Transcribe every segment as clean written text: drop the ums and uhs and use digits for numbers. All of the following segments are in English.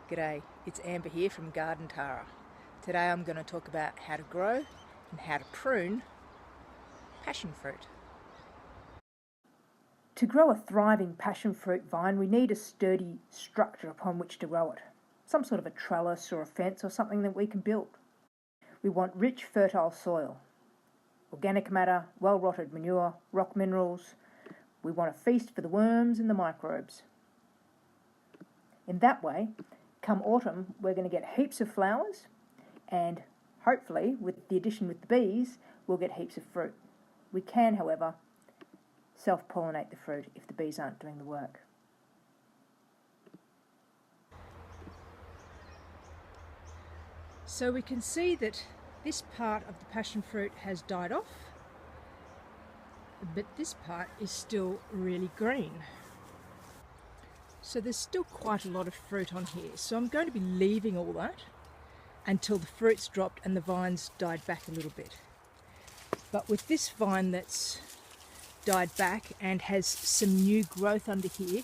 G'day, it's Amber here from Garden Tara. Today I'm going to talk about how to grow and how to prune passion fruit. To grow a thriving passion fruit vine, we need a sturdy structure upon which to grow it. Some sort of a trellis or a fence or something that we can build. We want rich, fertile soil, organic matter, well-rotted manure, rock minerals. We want a feast for the worms and the microbes. In that way, come autumn, we're going to get heaps of flowers, and hopefully, with the addition with the bees, we'll get heaps of fruit. We can, however, self-pollinate the fruit if the bees aren't doing the work. So we can see that this part of the passion fruit has died off, but this part is still really green. So there's still quite a lot of fruit on here. So I'm going to be leaving all that until the fruit's dropped and the vine's died back a little bit. But with this vine that's died back and has some new growth under here,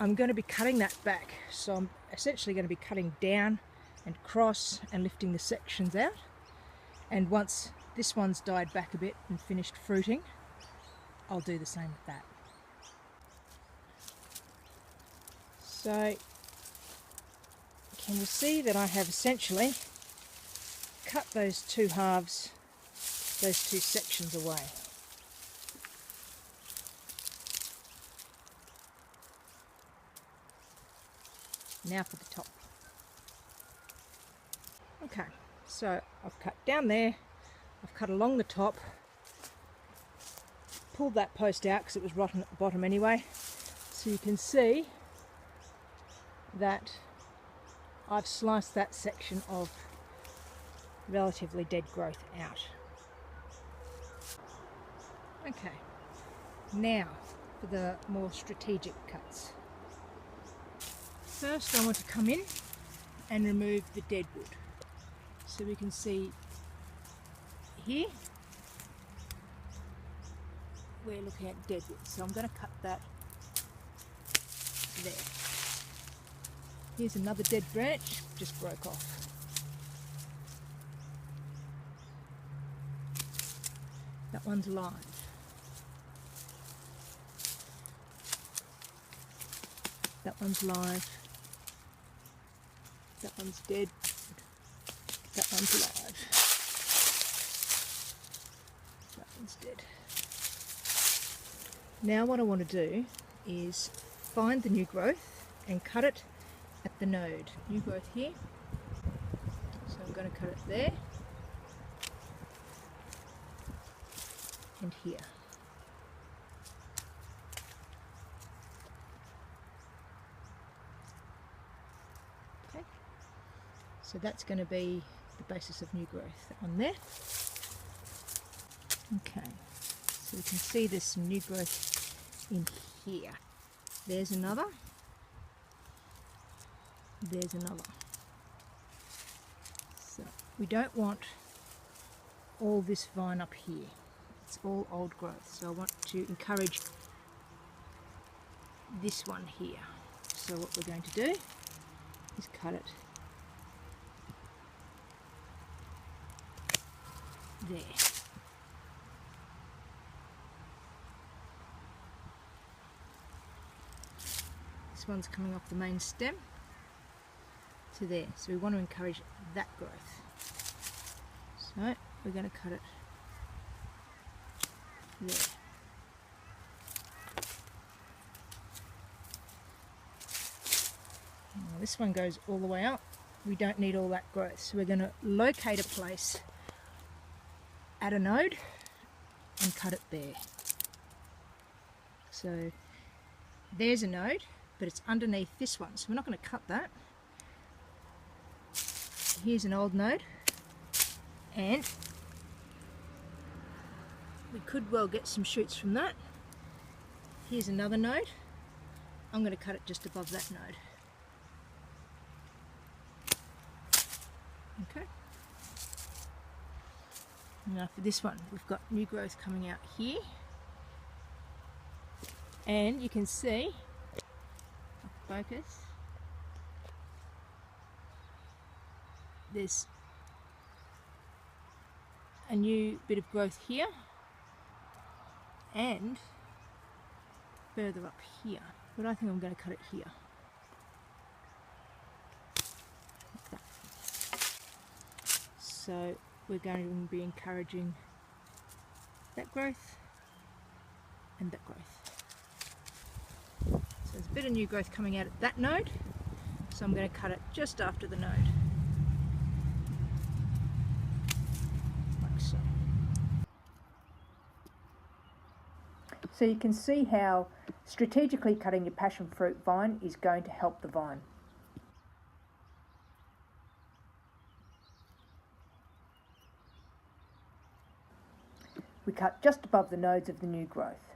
I'm going to be cutting that back. So I'm essentially going to be cutting down and across and lifting the sections out. And once this one's died back a bit and finished fruiting, I'll do the same with that. So can you see that I have essentially cut those two halves, those two sections away. Now for the top. Okay, so I've cut down there, I've cut along the top, pulled that post out because it was rotten at the bottom anyway, so you can see that I've sliced that section of relatively dead growth out. Okay, now for the more strategic cuts. First I want to come in and remove the dead wood. So we can see here we're looking at dead wood. So I'm going to cut that there. Here's another dead branch, just broke off. That one's live. That one's live. That one's dead. That one's live. That one's dead. Now what I want to do is find the new growth and cut it at the node. New growth here. So I'm going to cut it there and here. Okay. So that's going to be the basis of new growth on there. Okay. So we can see there's some new growth in here. There's another. There's another. So we don't want all this vine up here. It's all old growth. So I want to encourage this one here. So what we're going to do is cut it there. This one's coming off the main stem to there, so we want to encourage that growth. So we're going to cut it there. Now this one goes all the way up. We don't need all that growth, so we're going to locate a place at a node and cut it there. So there's a node, but it's underneath this one, so we're not going to cut that. Here's an old node, and we could well get some shoots from that. Here's another node. I'm going to cut it just above that node. Okay. Now for this one, we've got new growth coming out here, and you can see, focus, there's a new bit of growth here and further up here, but I think I'm going to cut it here. Like that. So we're going to be encouraging that growth and that growth. So there's a bit of new growth coming out at that node, so I'm going to cut it just after the node. Like so. So you can see how strategically cutting your passion fruit vine is going to help the vine. We cut just above the nodes of the new growth.